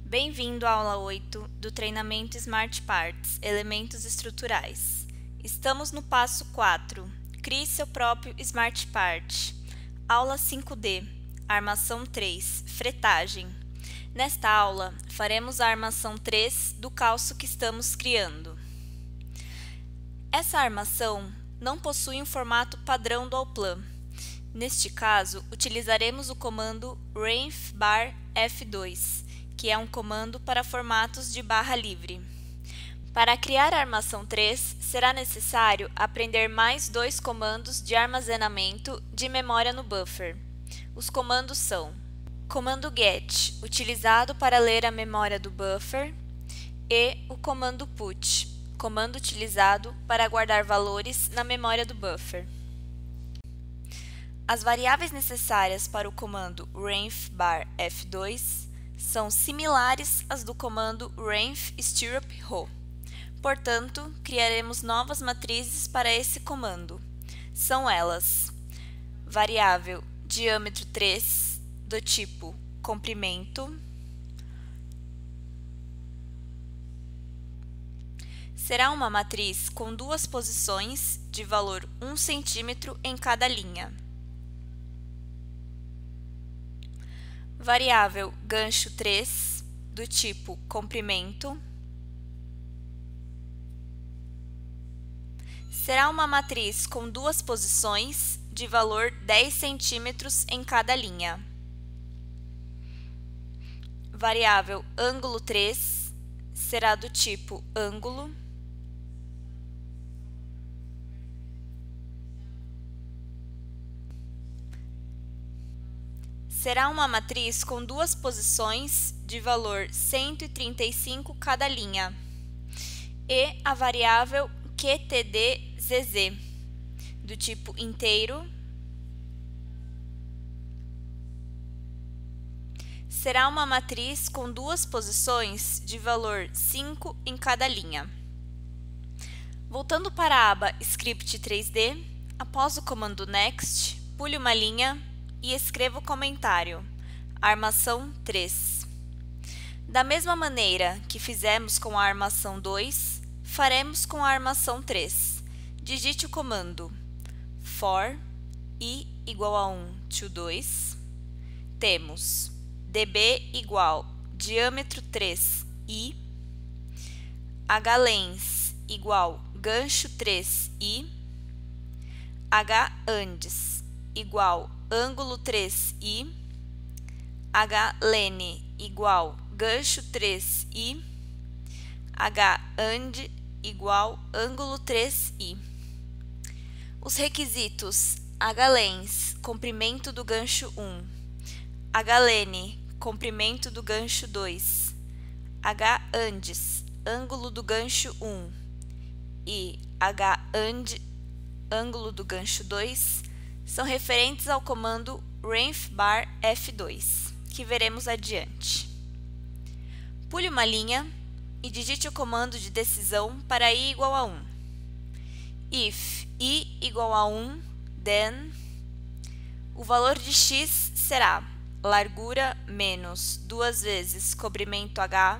Bem-vindo à aula 8 do treinamento Smart Parts, Elementos Estruturais. Estamos no passo 4, crie seu próprio Smart Part. Aula 5D, armação 3, fretagem. Nesta aula, faremos a armação 3 do calço que estamos criando. Essa armação não possui um formato padrão do Allplan. Neste caso, utilizaremos o comando renf_bar F2, que é um comando para formatos de barra livre. Para criar a armação 3, será necessário aprender mais dois comandos de armazenamento de memória no buffer. Os comandos são: comando get, utilizado para ler a memória do buffer, e o comando put, comando utilizado para guardar valores na memória do buffer. As variáveis necessárias para o comando renf_bar F2 são similares às do comando renf_stirrup_row. Portanto, criaremos novas matrizes para esse comando. São elas: variável diâmetro 3, do tipo comprimento, será uma matriz com duas posições de valor 1 cm em cada linha. Variável gancho 3, do tipo comprimento, será uma matriz com duas posições de valor 10 cm em cada linha. Variável ângulo 3 será do tipo ângulo, será uma matriz com duas posições de valor 135 cada linha, e a variável QTDZZ, do tipo inteiro, será uma matriz com duas posições de valor 5 em cada linha. Voltando para a aba Script 3D, após o comando Next, pule uma linha e escreva o comentário: armação 3. Da mesma maneira que fizemos com a armação 2, faremos com a armação 3. Digite o comando for i igual a 1 to 2. Temos db igual diâmetro 3 i, hlens igual gancho 3 i, hands igual ângulo 3i, hlene igual gancho 3i, hand igual ângulo 3i. Os requisitos: hlens, comprimento do gancho 1, hlene, comprimento do gancho 2, hands, ângulo do gancho 1 e hand, ângulo do gancho 2, são referentes ao comando renf_bar F2, que veremos adiante. Pule uma linha e digite o comando de decisão para i igual a 1. If i igual a 1, then o valor de x será largura menos 2 vezes comprimento h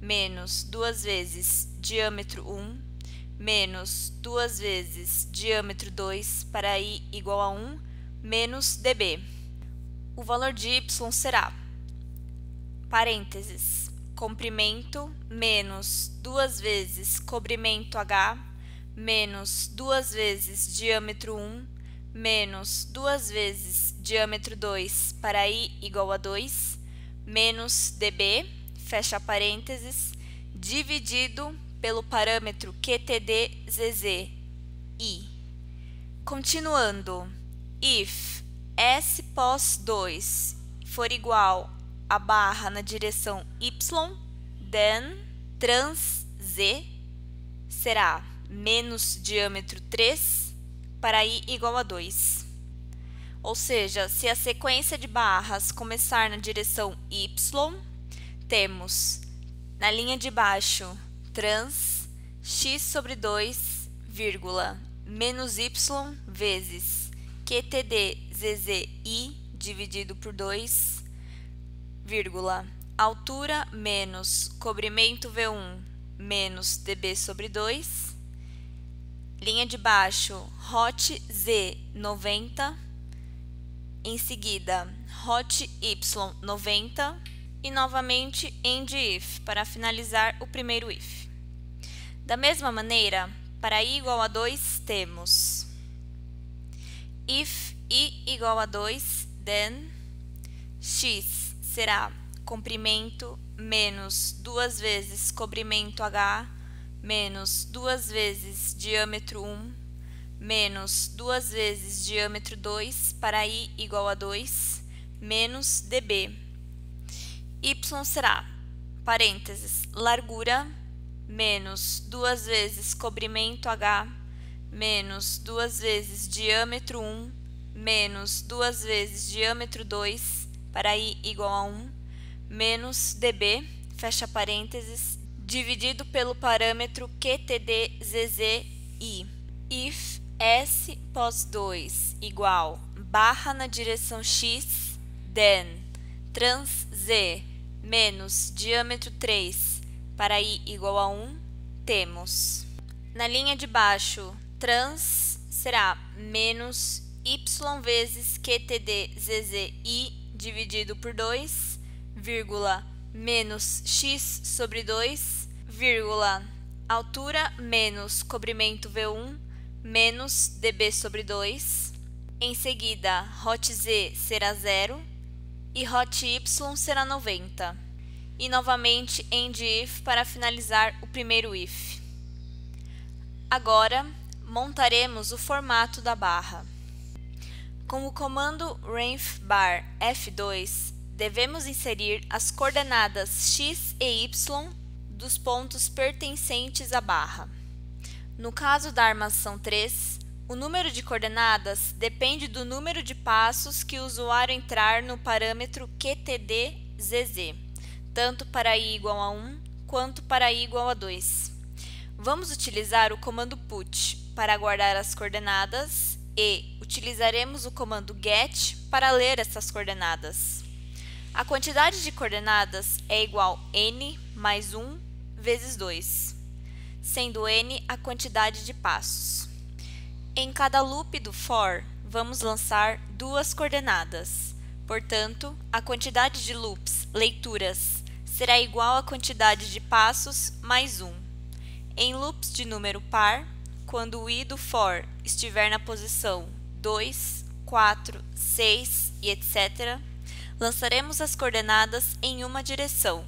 menos 2 vezes diâmetro 1 menos 2 vezes diâmetro 2 para i igual a 1 menos db. O valor de y será parênteses, comprimento menos 2 vezes comprimento h menos 2 vezes diâmetro 1 menos 2 vezes diâmetro 2 para i igual a 2 menos db, fecha parênteses, dividido pelo parâmetro QTDZZ i. Continuando, if s pos 2 for igual a barra na direção y, then trans z será menos diâmetro 3 para i igual a 2. Ou seja, se a sequência de barras começar na direção y, temos na linha de baixo trans x sobre 2, vírgula, menos y vezes QTDZZI dividido por 2, vírgula, altura menos comprimento V1 menos dB sobre 2. Linha de baixo, hot Z 90. Em seguida, hot Y 90. E novamente end if, para finalizar o primeiro if. Da mesma maneira, para i igual a 2, temos if i igual a 2, then x será comprimento menos 2 vezes comprimento h menos 2 vezes diâmetro 1 menos 2 vezes diâmetro 2 para i igual a 2 menos dB. Y será, parênteses, largura menos 2 vezes comprimento h menos 2 vezes diâmetro 1 menos 2 vezes diâmetro 2 para i igual a 1 menos dB, fecha parênteses, dividido pelo parâmetro QTD_ZZI. If S pós 2 igual barra na direção x, then trans Z menos diâmetro 3 para i igual a 1, temos. Na linha de baixo, trans será menos y vezes QTD_ZZI dividido por 2, vírgula, menos x sobre 2, vírgula, altura menos comprimento V1 menos dB sobre 2. Em seguida, hot Z será 0 e hot Y será 90. E novamente end if para finalizar o primeiro if. Agora, montaremos o formato da barra. Com o comando renfbar F2, devemos inserir as coordenadas x e y dos pontos pertencentes à barra. No caso da armação 3, o número de coordenadas depende do número de passos que o usuário entrar no parâmetro QTD_ZZ, tanto para i igual a 1 quanto para i igual a 2. Vamos utilizar o comando put para guardar as coordenadas e utilizaremos o comando get para ler essas coordenadas. A quantidade de coordenadas é igual a n mais 1 vezes 2, sendo n a quantidade de passos. Em cada loop do for, vamos lançar 2 coordenadas. Portanto, a quantidade de loops, leituras, será igual à quantidade de passos mais 1. Em loops de número par, quando o i do for estiver na posição 2, 4, 6 e etc., lançaremos as coordenadas em uma direção,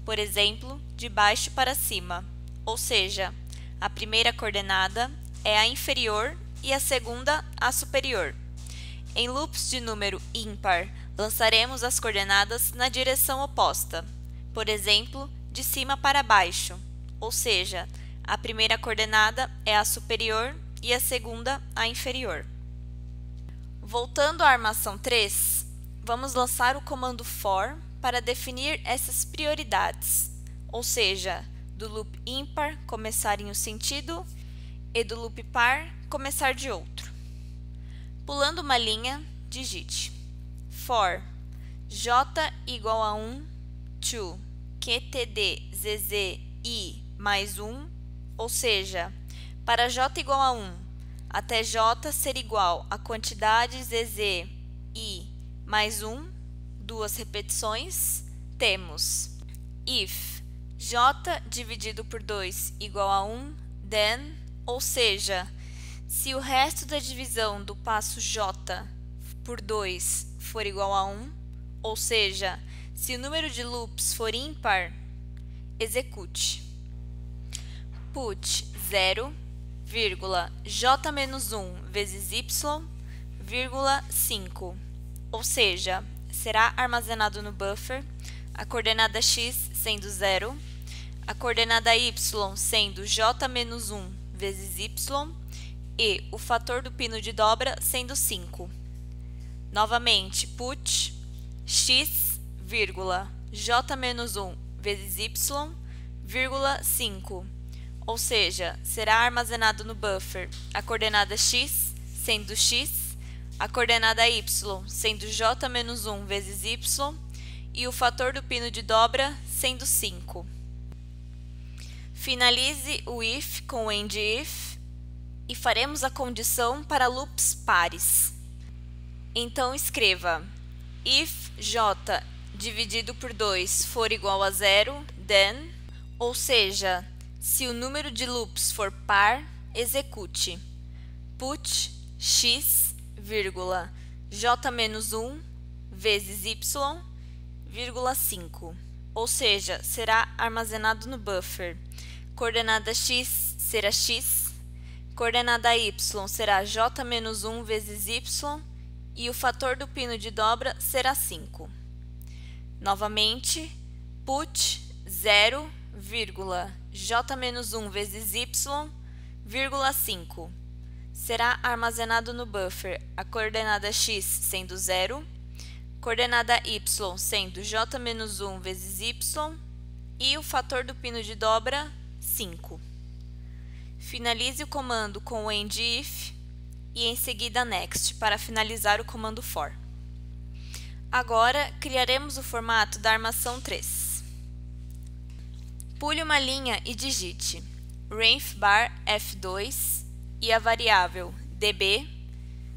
por exemplo, de baixo para cima, ou seja, a primeira coordenada é a inferior e a segunda a superior. Em loops de número ímpar, lançaremos as coordenadas na direção oposta, por exemplo, de cima para baixo, ou seja, a primeira coordenada é a superior e a segunda a inferior. Voltando à armação 3, vamos lançar o comando for para definir essas prioridades, ou seja, do loop ímpar começar em um sentido e do loop par começar de outro. Pulando uma linha, digite for j igual a 1 to QTD_ZZI mais 1, ou seja, para j igual a 1 até j ser igual a quantidade ZZ I mais 1, 2 repetições, temos if j dividido por 2 igual a 1, then, ou seja, se o resto da divisão do passo j por 2 for igual a 1, ou seja, se o número de loops for ímpar, execute. Put 0, j menos 1 vezes y, 5, ou seja, será armazenado no buffer a coordenada x sendo 0, a coordenada y sendo j menos 1 vezes y e o fator do pino de dobra sendo 5. Novamente, put x, j menos 1 vezes y, 5, ou seja, será armazenado no buffer a coordenada x sendo x, a coordenada y sendo j menos 1 vezes y e o fator do pino de dobra sendo 5. Finalize o if com o end if e faremos a condição para loops pares. Então escreva if j dividido por 2 for igual a 0, then, ou seja, se o número de loops for par, execute put x, j-1 vezes y, 5, ou seja, será armazenado no buffer. Coordenada x será x, coordenada y será j-1 vezes y e o fator do pino de dobra será 5. Novamente, put 0, j-1 vezes y, 5. Será armazenado no buffer a coordenada x sendo 0, coordenada y sendo j-1 vezes y e o fator do pino de dobra 5. Finalize o comando com o end if e em seguida next para finalizar o comando for. Agora criaremos o formato da armação 3. Pule uma linha e digite ref bar f2 e a variável db,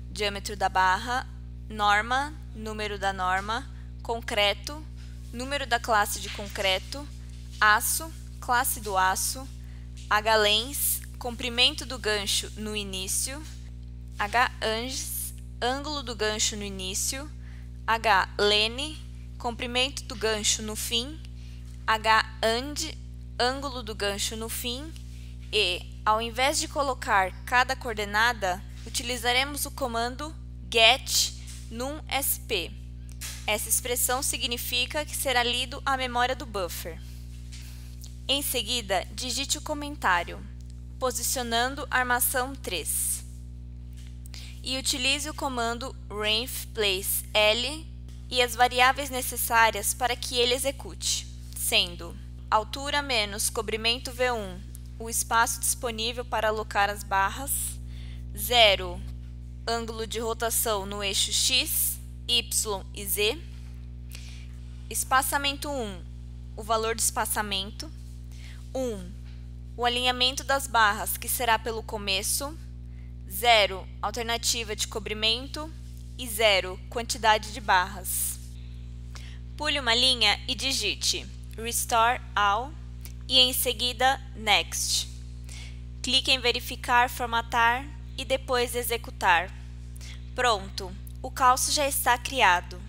diâmetro da barra, norma, número da norma, concreto, número da classe de concreto, aço, classe do aço, h-lens, comprimento do gancho no início, h-anges, ângulo do gancho no início, h-lene, comprimento do gancho no fim, h-and, ângulo do gancho no fim e, ao invés de colocar cada coordenada, utilizaremos o comando get num_sp. Essa expressão significa que será lido a memória do buffer. Em seguida, digite o comentário, posicionando a armação 3. E utilize o comando ref place L e as variáveis necessárias para que ele execute, sendo altura menos comprimento V1, o espaço disponível para alocar as barras, 0, ângulo de rotação no eixo X, Y e Z, espaçamento 1, o valor de espaçamento, 1, o alinhamento das barras, que será pelo começo, 0, alternativa de cobrimento e 0, quantidade de barras. Pule uma linha e digite Restore All e em seguida Next. Clique em verificar, formatar e depois executar. Pronto, o calço já está criado.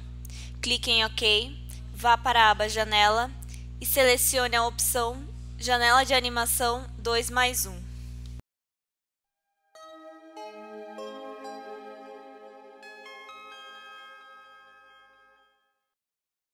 Clique em OK, vá para a aba Janela e selecione a opção Janela de animação 2+1.